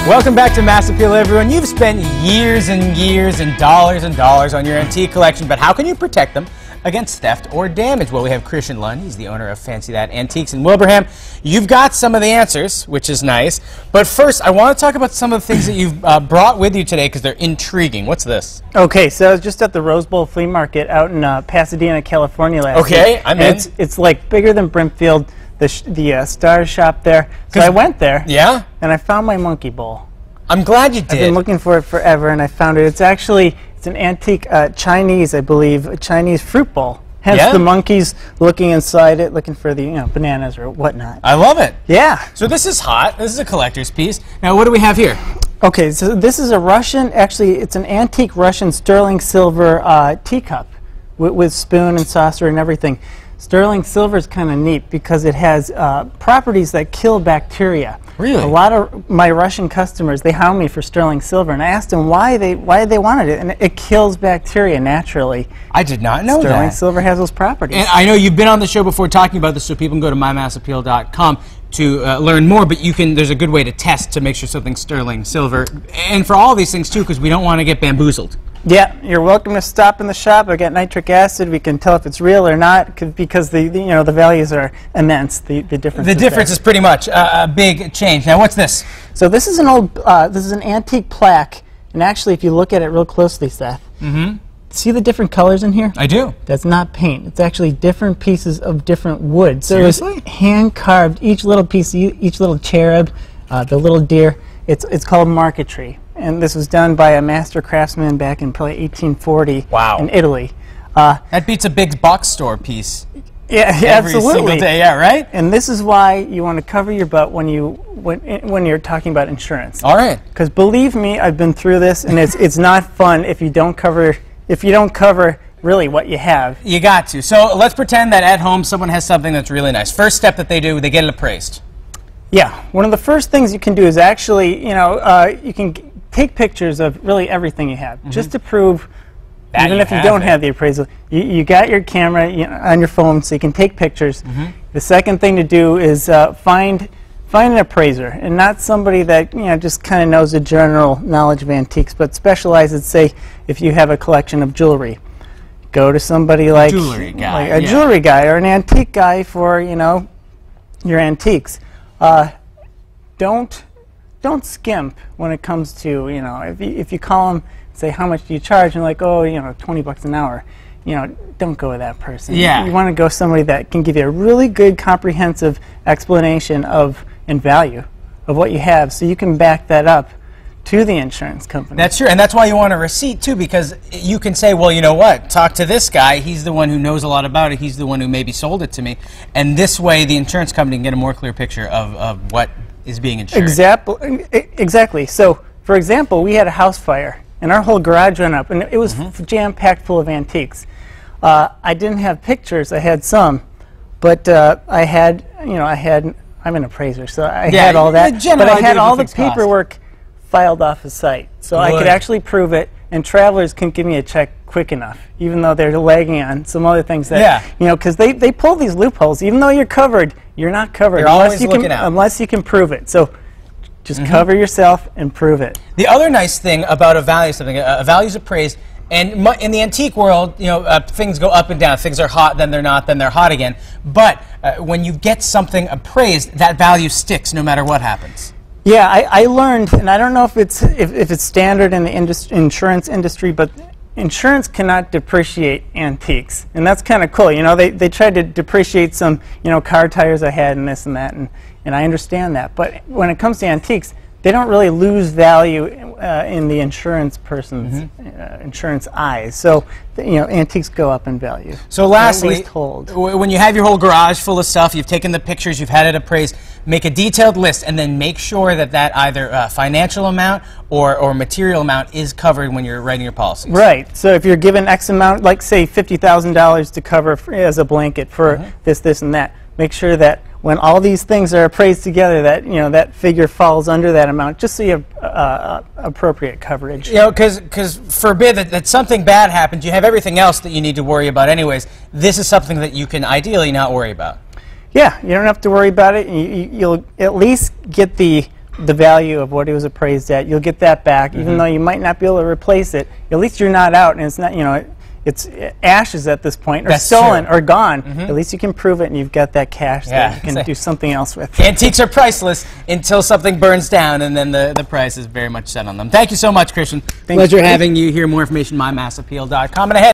Welcome back to Mass Appeal, everyone. You've spent years and years and dollars on your antique collection, but how can you protect them against theft or damage? Well, we have Christian Lund. He's the owner of Fancy That Antiques in Wilbraham. You've got some of the answers, which is nice. But first, I want to talk about some of the things that you've brought with you today because they're intriguing. What's this? Okay, so I was just at the Rose Bowl Flea Market out in Pasadena, California last week. Okay, I'm in. It's like bigger than Brimfield, the Star shop there. So I went there. Yeah? And I found my monkey bowl. I'm glad you did. I've been looking for it forever, and I found it. It's an antique Chinese, I believe, a Chinese fruit bowl. Hence the monkeys looking inside it, looking for the bananas or whatnot. I love it. Yeah. So this is hot. This is a collector's piece. Now, what do we have here? Okay, so this is a Russian, actually, it's an antique Russian sterling silver teacup with spoon and saucer and everything. Sterling silver is kind of neat because it has properties that kill bacteria. Really? A lot of my Russian customers, they hound me for sterling silver, and I asked them why they wanted it, and it kills bacteria naturally. I did not know that. Sterling silver has those properties. And I know you've been on the show before talking about this, so people can go to mymassappeal.com to learn more, but there's a good way to test to make sure something's sterling silver, and for all these things too, because we don't want to get bamboozled. Yeah, you're welcome to stop in the shop. I got nitric acid. We can tell if it's real or not because the values are immense. The difference. The difference is pretty much a big change. Now, what's this? So this is an antique plaque, and actually, if you look at it real closely, Seth, see the different colors in here? I do. That's not paint. It's actually different pieces of different wood. So seriously? It's hand carved. Each little piece, each little cherub, the little deer. It's called marquetry. And this was done by a master craftsman back in probably 1840 in Italy. That beats a big box store piece. Yeah, every absolutely. Single day, yeah, right? And this is why you want to cover your butt when you're talking about insurance. All right. Because believe me, I've been through this, and it's not fun if you don't cover really what you have. You got to. So let's pretend that at home someone has something that's really nice. First step that they do, they get it appraised. Yeah, one of the first things you can do is actually, you can take pictures of really everything you have, just to prove, that even if you don't have the appraisal, you got your camera on your phone, so you can take pictures. The second thing to do is find an appraiser, and not somebody that just kind of knows the general knowledge of antiques, but specializes. Say, if you have a collection of jewelry, go to somebody like jewelry guy or an antique guy for your antiques. Don't skimp when it comes to, if you call them, say, how much do you charge? And like, oh, $20 an hour. Don't go with that person. Yeah. You want to go somebody that can give you a really good, comprehensive explanation and value of what you have, so you can back that up to the insurance company. That's true, and that's why you want a receipt too, because you can say, well, you know what, talk to this guy, he's the one who knows a lot about it, he's the one who maybe sold it to me, and this way the insurance company can get a more clear picture of what is being insured. Exactly. So, for example, we had a house fire, and our whole garage went up, and it was jam-packed full of antiques. I didn't have pictures, I had some, but I'm an appraiser, so I had all that, but I had all the paperwork filed off the site, so I could actually prove it, and travelers couldn't give me a check quick enough, even though they're lagging on some other things that, because they pull these loopholes. Even though you're covered, you're not covered unless you can prove it. So just cover yourself and prove it. The other nice thing about a value is appraised, and in the antique world, things go up and down. Things are hot, then they're not, then they're hot again. But when you get something appraised, that value sticks no matter what happens. Yeah, I learned, and I don't know if it's standard in the insurance industry, but insurance cannot depreciate antiques, and that's kind of cool. They tried to depreciate some car tires I had and this and that, and I understand that. But when it comes to antiques, they don't really lose value in the insurance person's insurance eyes. So antiques go up in value. So lastly, when you have your whole garage full of stuff, you've taken the pictures, you've had it appraised, make a detailed list, and then make sure that either financial amount or material amount is covered when you're writing your policies. Right. So if you're given X amount, like say $50,000 to cover as a blanket for this, and that, make sure that when all these things are appraised together, that that figure falls under that amount, just so you have appropriate coverage. Because forbid that something bad happens, you have everything else that you need to worry about anyways. This is something that you can ideally not worry about. Yeah, you don't have to worry about it. You'll at least get the the value of what it was appraised at. You'll get that back, even though you might not be able to replace it. At least you're not out, and it's not, you know, it's ashes at this point, or That's stolen, true. or gone. At least you can prove it, and you've got that cash that you can do something else with. Antiques are priceless until something burns down, and then the price is very much set on them. Thank you so much, Christian. Pleasure having you here. More information, mymassappeal.com. And ahead.